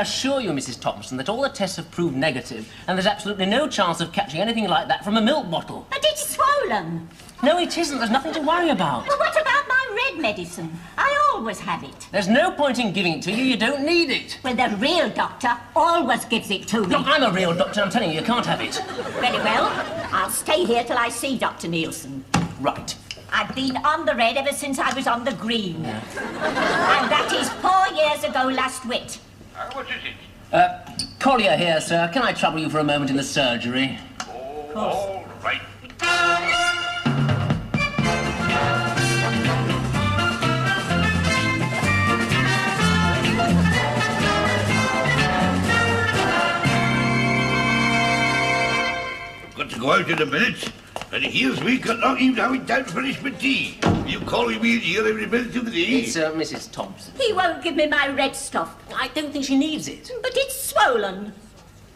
assure you, Mrs. Thompson, that all the tests have proved negative, and there's absolutely no chance of catching anything like that from a milk bottle. But it's swollen. No, it isn't. There's nothing to worry about. Well, what about my red medicine? I always have it. There's no point in giving it to you. You don't need it. Well, the real doctor always gives it to me. Look, I'm a real doctor. I'm telling you, you can't have it. Very well. I'll stay here till I see Dr. Nielsen. Right. I've been on the red ever since I was on the green. Yeah. And that is 4 years ago last wit. What is it? Collier here, sir. Can I trouble you for a moment in the surgery? Oh, all right. Got to go out in a minute. And here's me not even having time to finish my tea. You calling me in here every minute of the day? It's Mrs. Thompson. He won't give me my red stuff. I don't think she needs it. But it's swollen.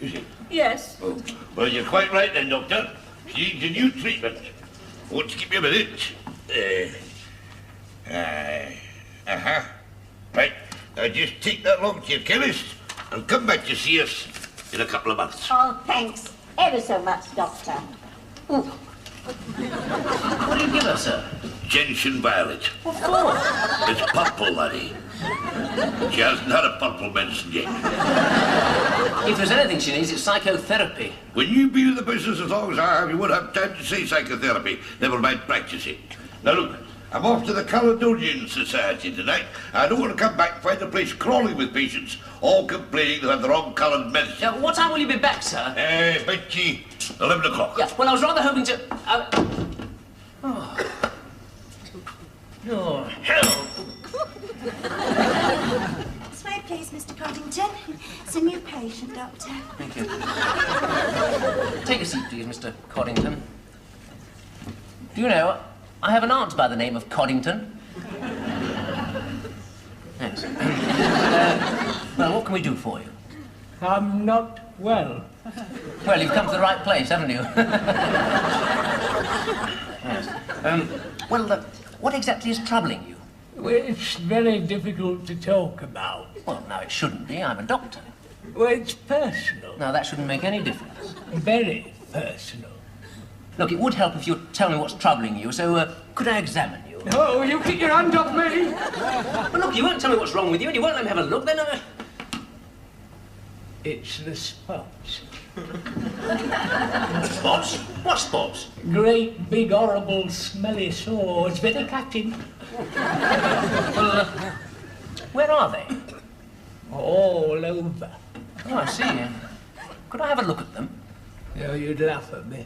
Is it? Yes. Oh, well, you're quite right then, Doctor. She needs a new treatment. Won't you give me a minute? Right. Now just take that along to your chemist and come back to see us in a couple of months. Oh, thanks ever so much, Doctor. Ooh. What do you give her, sir? Gentian violet. What for? It's purple, laddie. She hasn't had a purple medicine yet. If there's anything she needs, it's psychotherapy. When you've been in the business as long as I have, you won't have time to say psychotherapy, never mind practice it. Now look, I'm off to the Caledonian Society tonight. I don't want to come back and find the place crawling with patients, all complaining they have the wrong coloured medicine. What time will you be back, sir? About 11 o'clock. Yeah, well, I was rather hoping to... Oh, hell! This way, please, Mr. Coddington. It's a new patient, Doctor. Thank you. Take a seat, please, Mr. Coddington. Do you know, I have an aunt by the name of Coddington. Yes. Well, what can we do for you? I'm not well. Well, you've come to the right place, haven't you? Yes. Well, what exactly is troubling you? Well, it's very difficult to talk about. Well, now, it shouldn't be. I'm a doctor. Well, it's personal. Now, that shouldn't make any difference. Very personal. Look, it would help if you'd tell me what's troubling you, so, could I examine you? Oh, you keep your hand off me! Well, look, you won't tell me what's wrong with you, and you won't let me have a look, then, It's the spots. Spots? What spots? Great, big, horrible, smelly sores. Very catching. Well, where are they? All over. Oh, I see. Could I have a look at them? Oh, you'd laugh at me.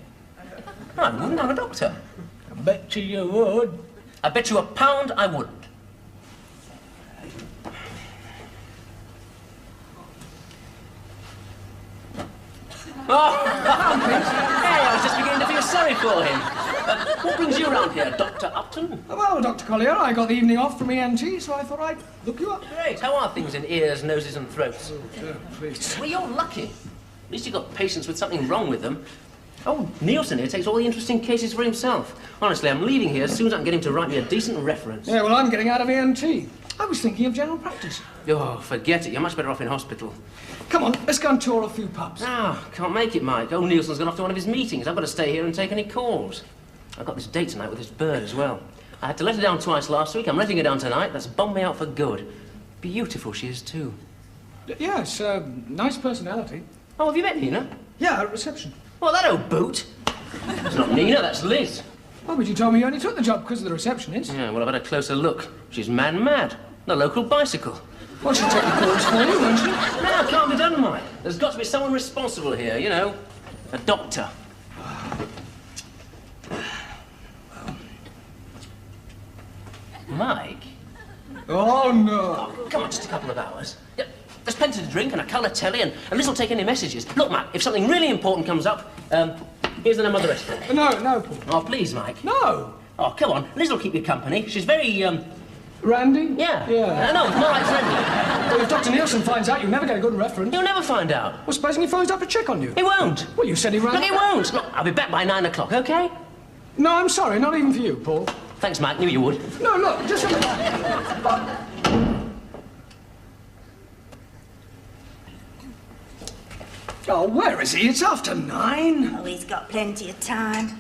No, I wouldn't. I'm a doctor. I bet you would. I bet you £1 I wouldn't. Oh, hey, I was just beginning to feel sorry for him. What brings you around here, Dr. Upton? Well, Dr. Collier, I got the evening off from ENT, so I thought I'd look you up. Great. How are things in ears, noses and throats? Oh, please. Well, you're lucky. At least you've got patients with something wrong with them. Oh, Nielsen here takes all the interesting cases for himself. Honestly, I'm leaving here as soon as I can get him to write me a decent reference. Yeah, well, I'm getting out of ENT. I was thinking of general practice. Oh, forget it. You're much better off in hospital. Come on, let's go and tour a few pubs. Ah, can't make it, Mike. Old Nielsen's gone off to one of his meetings. I've got to stay here and take any calls. I've got this date tonight with this bird as well. I had to let her down twice last week. I'm letting her down tonight. That's bombed me out for good. Beautiful she is, too. Yes, nice personality. Oh, have you met Nina? Yeah, at reception. Oh, that old boot. It's not Nina, that's Liz. Oh, but you told me you only took the job because of the receptionist. Yeah, well, I've had a closer look. She's man-mad. The local bicycle. Well, she'll take the calls for you, won't she? No, it can't be done, Mike. There's got to be someone responsible here, you know. A doctor. Mike? Oh, no. Oh, come on, just a couple of hours. Yeah, there's plenty to drink and a colour telly and Liz will take any messages. Look, Mike, if something really important comes up, here's the name of the restaurant. No, Paul. Oh, please, Mike. No. Oh, come on. Liz will keep you company. She's very, Randy? Yeah. Yeah. No, more like friendly. Well, if Dr. Nielsen finds out, you'll never get a good reference. You'll never find out. Well, supposing he phones up to check on you? He won't. Well, you said he ran... Look, he won't. Look, I'll be back by 9 o'clock, OK? No, I'm sorry, not even for you, Paul. Thanks, Mike. Knew you would. No, look, just... Oh, where is he? It's after 9. Oh, he's got plenty of time.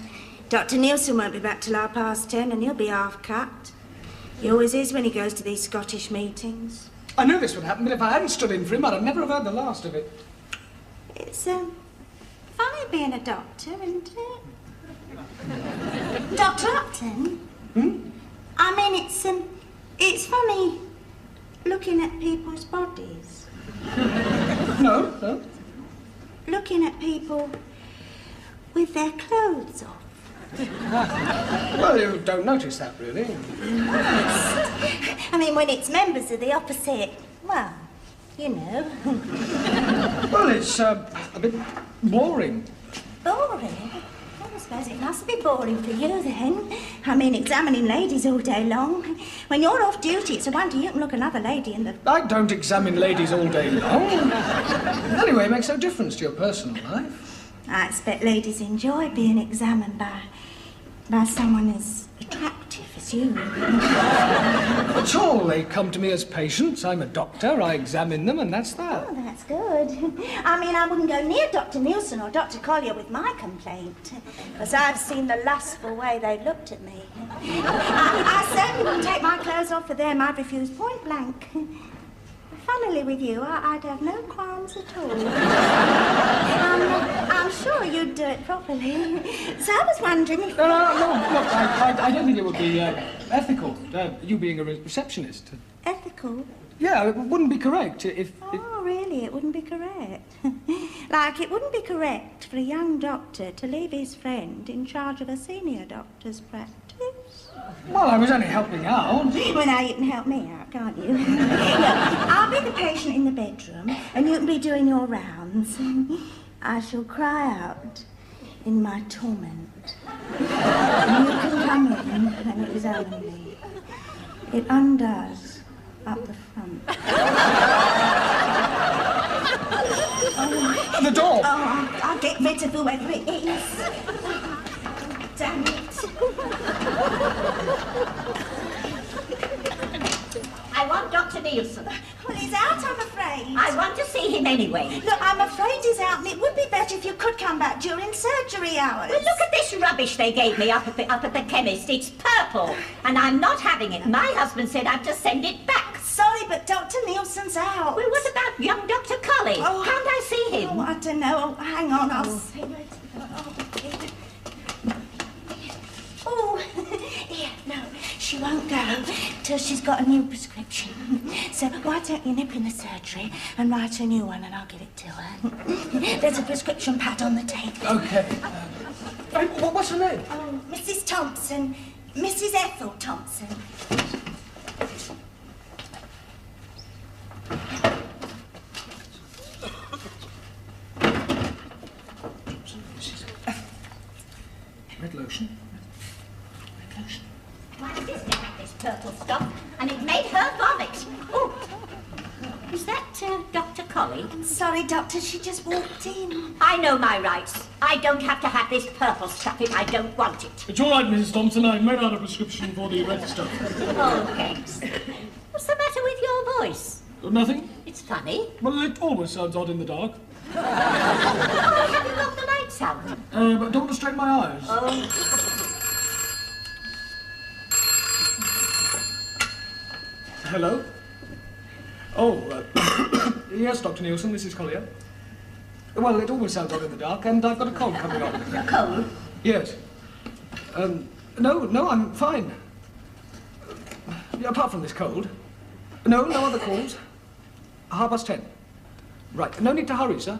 Dr. Nielsen won't be back till 10:30, and he'll be half cut. He always is when he goes to these Scottish meetings. I knew this would happen, but if I hadn't stood in for him, I'd have never have heard the last of it. It's, funny being a doctor, isn't it? Dr. Upton? I mean, it's funny looking at people's bodies. No. Looking at people with their clothes off. Well, you don't notice that, really. I mean, when it's members of the opposite, well, you know. Well, it's a bit boring. Boring? Well, I suppose it must be boring for you, then. I mean, examining ladies all day long. When you're off duty, it's a wonder you can look another lady in the... I don't examine ladies all day long. Anyway, it makes no difference to your personal life. I expect ladies enjoy being examined by someone as attractive as you. That's all. They come to me as patients. I'm a doctor. I examine them, and that's that. Oh, that's good. I mean, I wouldn't go near Dr. Nielsen or Dr. Collier with my complaint, because I've seen the lustful way they've looked at me. I certainly wouldn't take my clothes off for them. I'd refuse point blank. Funnily with you, I'd have no qualms at all. I'm sure you'd do it properly. So I was wondering if... No, look, I don't think it would be ethical, you being a receptionist. Ethical? Yeah, it wouldn't be correct if... Oh, really? It wouldn't be correct? Like, it wouldn't be correct for a young doctor to leave his friend in charge of a senior doctor's practice? Well, I was only helping out. Well, now you can help me out, can't you? Look, I'll be the patient in the bedroom, and you can be doing your rounds. I shall cry out in my torment. And you can come in when it is only. It undoes up the front. The door! Oh, I'll get rid of whoever it is. Damn it. I want Dr. Nielsen. Well, he's out, I'm afraid. I want to see him anyway. Look, I'm afraid he's out, and it would be better if you could come back during surgery hours. Well, look at this rubbish they gave me up at the chemist. It's purple, and I'm not having it. My husband said I'd just send it back. Sorry, but Dr. Nielsen's out. Well, what about young Dr. Colley? Oh, Can't I see him? Oh, I don't know. Hang on, I'll see. Oh, yeah, no, she won't go till she's got a new prescription. So why don't you nip in the surgery and write a new one, and I'll give it to her. There's a prescription pad on the table. Okay. What's her name? Oh, Mrs. Thompson. Mrs. Ethel Thompson. Red lotion. My sister had this purple stuff, and it made her vomit. Oh, is that Dr. Colley? Sorry, Doctor, she just walked in. I know my rights. I don't have to have this purple stuff if I don't want it. It's all right, Mrs. Thompson. I made out a prescription for the red stuff. Oh, thanks. What's the matter with your voice? Nothing? It's funny. Well, it always sounds odd in the dark. Oh, have you got the lights out? But don't distract my eyes. Oh. Hello? Oh, yes, Dr. Nielsen, this is Collier. Well, it always sounds odd in the dark, and I've got a cold coming on. A cold? Yes. No, I'm fine. Apart from this cold. No other calls. 10:30. Right, no need to hurry, sir.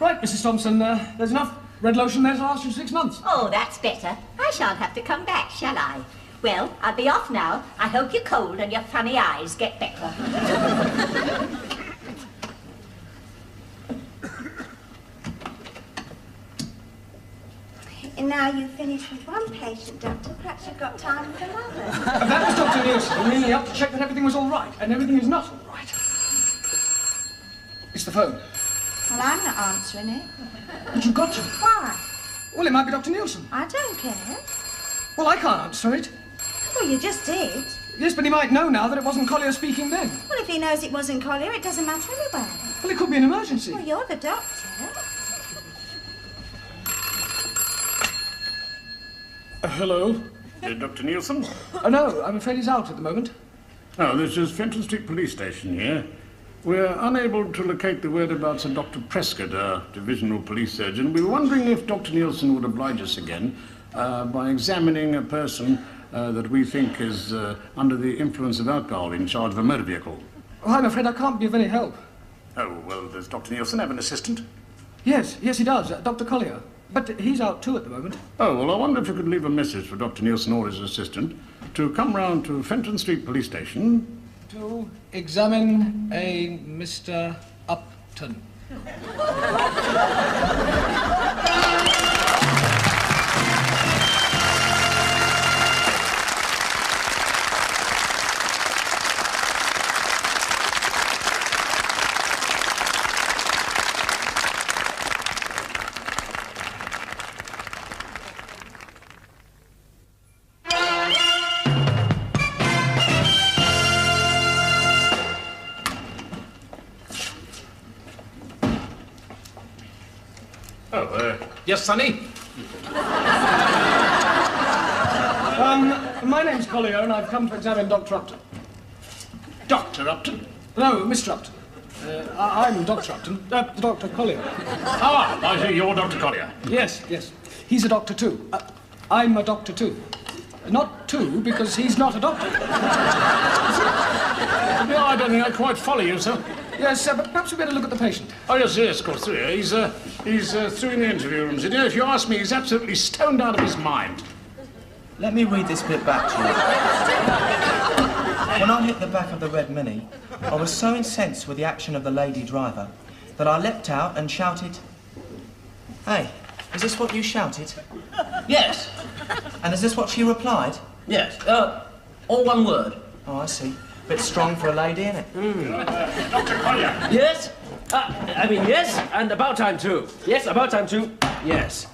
Right, Mrs. Thompson, there's enough red lotion there to last you 6 months. Oh, that's better. I shan't have to come back, shall I? Well, I'll be off now. I hope your cold and your funny eyes get better. And now you've finished with one patient, Doctor. Perhaps you've got time for another. That was Dr. Nielsen ringing up to check that everything was all right, and everything is not all right. It's the phone. Well, I'm not answering it. But you've got to. Why? Well, it might be Dr. Nielsen. I don't care. Well, I can't answer it. Well, you just did. Yes, but he might know now that it wasn't Collier speaking then. Well, if he knows it wasn't Collier, it doesn't matter anyway. Well, it could be an emergency. Well, you're the doctor. Hello? Dr. Nielsen? Oh, no, I'm afraid he's out at the moment. Oh, this is Fenton Street Police Station here. We're unable to locate the whereabouts of Dr. Prescott, our divisional police surgeon. We were wondering if Dr. Nielsen would oblige us again by examining a person that we think is under the influence of alcohol in charge of a motor vehicle. Oh, I'm afraid I can't be of any help. Oh, well, does Dr. Nielsen have an assistant? Yes, he does, Dr. Collier. But he's out too at the moment. Oh, well, I wonder if you could leave a message for Dr. Nielsen or his assistant to come round to Fenton Street Police Station to examine a Mr. Upton. Yes, Sonny? My name's Collier, and I've come to examine Dr. Upton. Dr. Upton? No, Mr. Upton. I'm Dr. Upton. Dr. Collier. Ah, I see you're Dr. Collier. Yes. He's a doctor too. I'm a doctor too. Not two, because he's not a doctor. No, I don't think I quite follow you, sir. Yes, but perhaps we better look at the patient. Oh, yes, of course. He's through in the interview rooms. You know, if you ask me, he's absolutely stoned out of his mind. Let me read this bit back to you. When I hit the back of the red Mini, I was so incensed with the action of the lady driver that I leapt out and shouted, "Hey, is this what you shouted?" Yes. And is this what she replied? Yes. All one word. Oh, I see. Bit strong for a lady, isn't it? Dr. Collier! Yes. Yes, and about time too. Yes, about time too. Yes.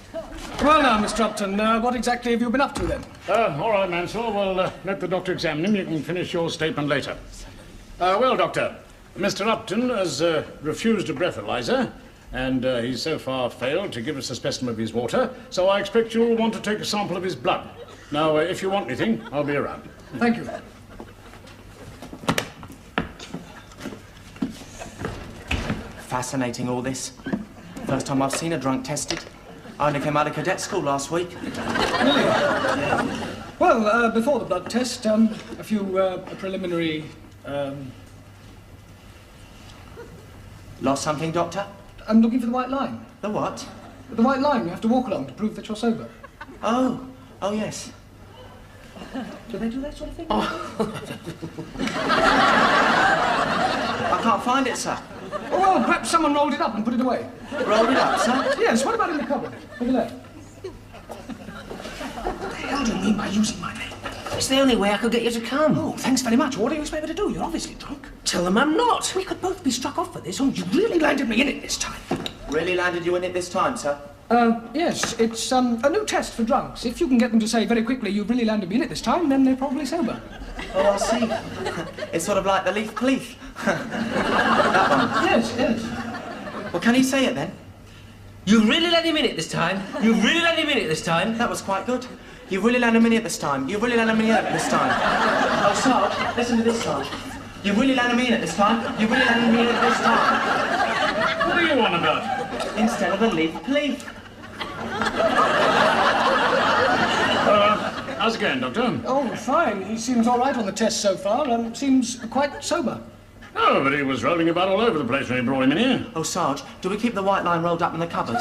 Well now, Mr. Upton, what exactly have you been up to then? All right, Mansell. We'll let the doctor examine him. You can finish your statement later. Well, Doctor, Mr. Upton has refused a breathalyzer, and he's so far failed to give us a specimen of his water, so I expect you'll want to take a sample of his blood. Now, if you want anything, I'll be around. Thank you. Fascinating, all this. First time I've seen a drunk tested. I only came out of cadet school last week. Really? Well, before the blood test, a few preliminary... Lost something, Doctor? I'm looking for the white line. The what? The white line you have to walk along to prove that you're sober. Oh, yes. Do they do that sort of thing? I can't find it, sir. Oh, well, perhaps someone rolled it up and put it away. Rolled it up, sir? Yes, what about in the cupboard? Over there. What the hell do you mean by using my name? It's the only way I could get you to come. Oh, thanks very much. What do you expect me to do? You're obviously drunk. Tell them I'm not. We could both be struck off for this. Oh, you really landed me in it this time. Really landed you in it this time, sir? Yes, it's a new test for drunks. If you can get them to say very quickly, "You've really landed me in it this time," then they're probably sober. Oh, I see. It's sort of like the leaf cleef. That one. Yes. Well, can you say it then? You really let him in it this time? You really let him in it this time? That was quite good. You really landed me in it this time. You really landed me in it this time. Oh, Sarge, listen to this, Sarge. You really landed me in it this time. You really landed me in it this time. What are you on about? Instead of a leaf cleef. How's it going, Doctor? Oh, fine. He seems all right on the test so far. Seems quite sober. Oh, but he was rolling about all over the place when he brought him in here. Oh, Sarge, do we keep the white line rolled up in the cupboard?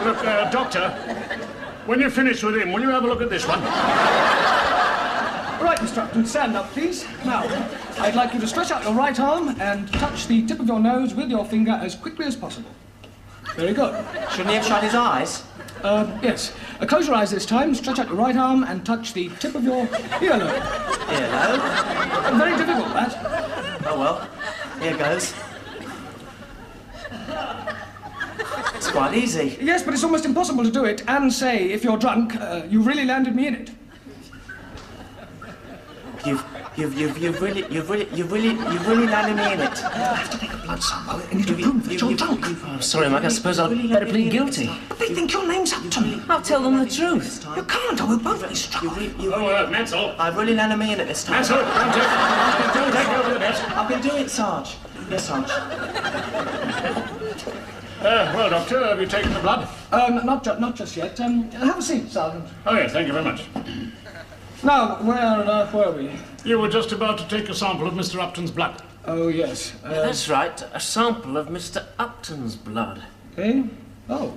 Look, Doctor, when you're finished with him, will you have a look at this one? Right, Mr. Upton, stand up, please. Now, I'd like you to stretch out your right arm and touch the tip of your nose with your finger as quickly as possible. Very good. Shouldn't he have shut his eyes? Yes. Close your eyes this time, stretch out your right arm and touch the tip of your earlobe. Earlobe? Very difficult, that. Oh, well. Here goes. It's quite easy. Yes, but it's almost impossible to do it and say, if you're drunk, you really landed me in it. You've really landed me in it. I have to take a blood sample and it'll prove that you're drunk. I'm sorry, Mike. I suppose I'd better plead guilty. But they think your name's Upton. I'll tell them the truth. You can't, or we'll both be struck. Mansell. I've really landed me in it this time. Mansell, don't take over the desk. I've been doing it, Sarge. Yes, Sarge. Well, Doctor, have you taken the blood? Not just yet. Have a seat, Sergeant. Oh, yes, thank you very much. Now, where on earth were we? You were just about to take a sample of Mr. Upton's blood. Oh, yes. Yeah, that's right. A sample of Mr. Upton's blood. Eh? Oh,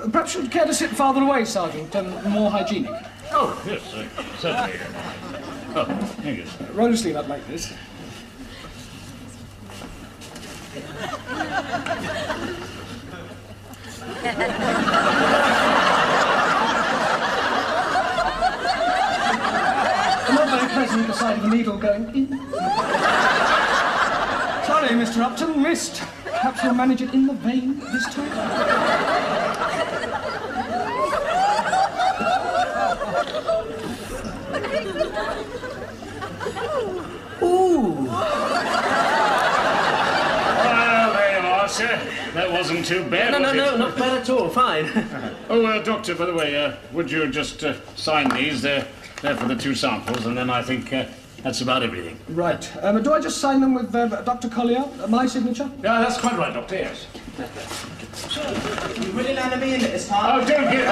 perhaps you'd care to sit farther away, Sergeant, more hygienic. Oh, yes, certainly. Oh, thank you. Roll your sleeve up like this. Not very pleasant, the sight of a needle going in. Sorry, Mr. Upton, missed. Perhaps we'll manage it in the vein this time. Ooh. Well, there you are, sir. That wasn't too bad, No, was it? not bad at all. Fine. Oh, Doctor, by the way, would you just sign these? They're for the 2 samples, and then I think that's about everything. Right. Do I just sign them with Dr. Collier, my signature? Yeah, that's quite right, Doctor, yes. You really landed me in it this time. Oh, don't get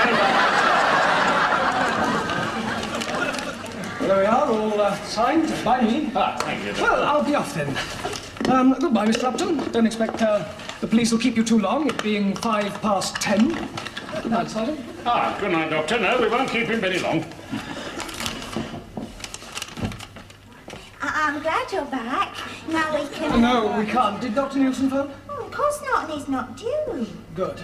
There we are, all signed by me. Ah, thank you, Doctor. Well, I'll be off then. Goodbye, Mr. Upton. Don't expect the police will keep you too long, it being 10:05. Good night, Sergeant. Ah, good night, Doctor. No, we won't keep him very long. I'm glad you're back. Now we can... No, we can't. Did Dr. Nielsen phone? Oh, of course not, and he's not due. Good.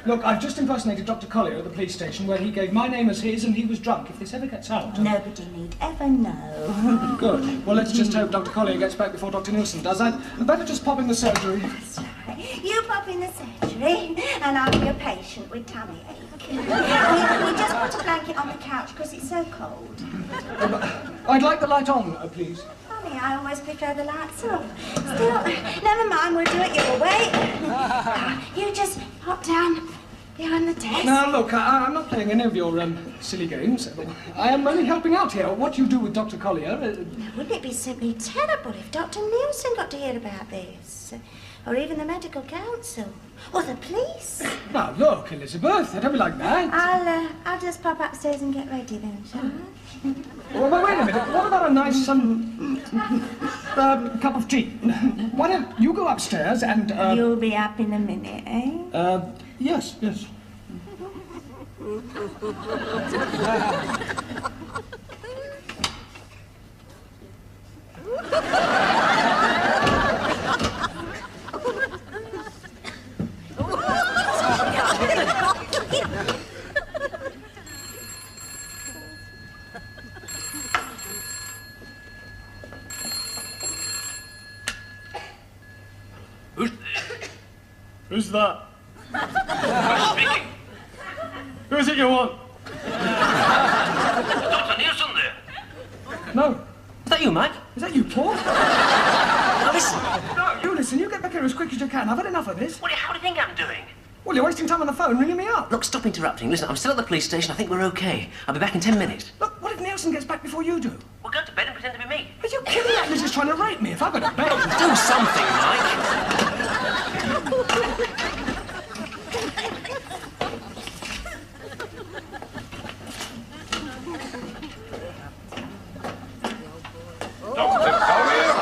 Look, I've just impersonated Dr. Collier at the police station where he gave my name as his and he was drunk. If this ever gets out... Nobody need ever know. Good. Well, let's just hope Dr. Collier gets back before Dr. Nielsen does. I'd better just pop in the surgery. That's right. You pop in the surgery, and I'll be a patient with tummy ache. We just put a blanket on the couch because it's so cold. I'd like the light on, please. Funny, I always prefer the lights off. Still, never mind, we'll do it your way. You just hop down behind the desk. Now, look, I'm not playing any of your silly games. I am only helping out here. What you do with Dr. Collier... Wouldn't it be simply terrible if Dr. Nielsen got to hear about this? Or even the medical council? Or the police? Now, look, Elizabeth, don't be like that. I'll just pop upstairs and get ready then, shall I? Well, wait a minute. What about a nice, cup of tea? Why don't you go upstairs and, You'll be up in a minute, eh? Yes. Who's that? Who's speaking? Who is it you want? Dr. Nielsen there. No. Is that you, Mike? Is that you, Paul? Now listen. No, you listen. You get back here as quick as you can. I've had enough of this. What, how do you think I'm doing? Well, you're wasting time on the phone ringing me up. Look, stop interrupting. Listen, I'm still at the police station. I think we're okay. I'll be back in 10 minutes. Look, what if Nielsen gets back before you do? We'll go to bed and pretend to be me. Are you kidding me? Liz is trying to rape me. If I go to bed... Do something, Mike. Dr. Collier?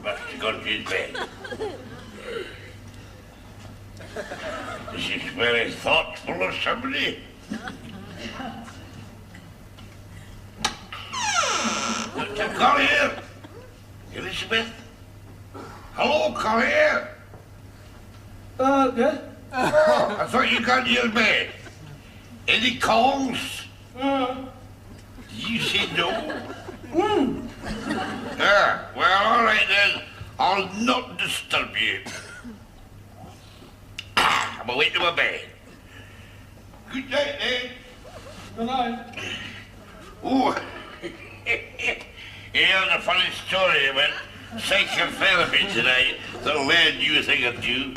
Must have gone to his bed. Is he very thoughtful of somebody? Dr. Collier? Elizabeth? Hello, Collier? Yeah? Oh, I thought you got to your bed. Any calls? You said no? Ah, well, all right then. I'll not disturb you. I'm away to my bed. Good night then. Good night. Oh, Here's a funny story about psychotherapy tonight that'll learn you a thing or two.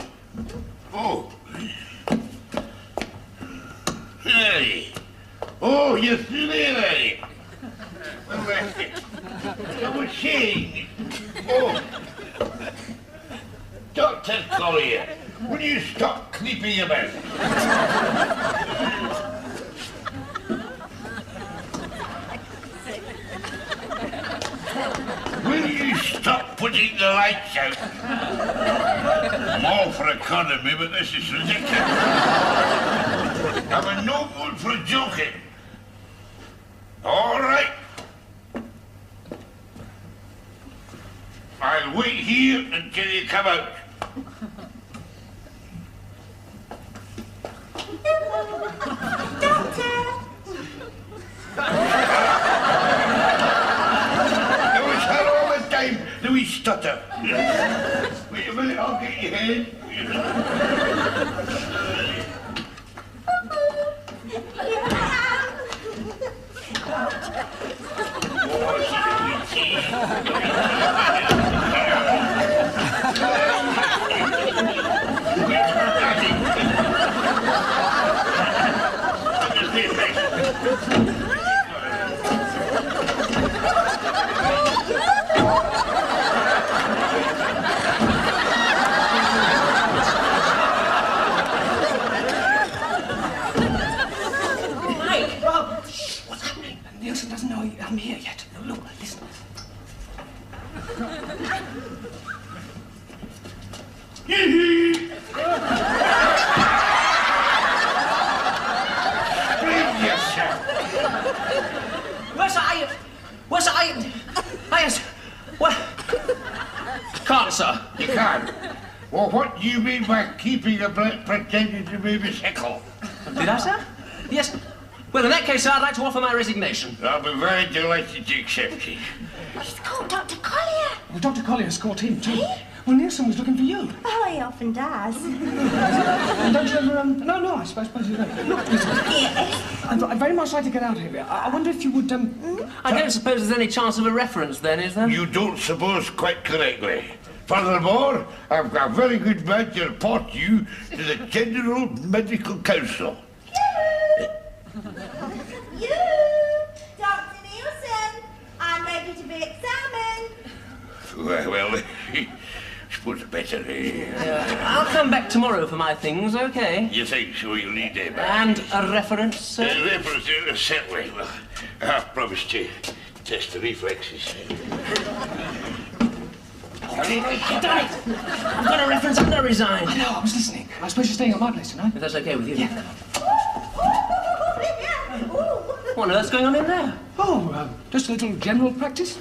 Oh. Hey. Oh, you're still there, are you? Well, I was saying... Oh. Dr. Collier, will you stop creeping about? Will you stop putting the lights out? I'm all for economy, but this is ridiculous. I'm no good for joking. All right. I'll wait here until you come out. Doctor! Do we stutter? Wait a minute, I'll get your head. Nielsen doesn't know I'm here yet. Look, listen. Can't, sir. You can't? Well, what do you mean by keeping a pretending to be Miss Heckle? Did I, sir? Yes. Well, in that case, I'd like to offer my resignation. I'll be very delighted to accept it. He's called Dr. Collier. Well, Dr. Collier's caught him, too. Eh? Well, Nielsen was looking for you. Oh, he often does. And don't you ever, No, I suppose you don't. Look, listen. Yes. I'd very much like to get out of here. I wonder if you would, I don't suppose there's any chance of a reference then, is there? You don't suppose quite correctly. Furthermore, I've got a very good man to report you to the General Medical Council. You, Dr. Nielsen, I'm ready to be examined. Well, I suppose I better, I'll come back tomorrow for my things, okay? You think so? You'll need them. And a reference, sir? Reference, certainly. Well, I've promised to test the reflexes. I've done it! I've got a reference and I resign. I know, I was listening. I suppose you're staying at my place tonight. If that's okay with you. Yeah. What on earth's going on in there? Oh, just a little general practice.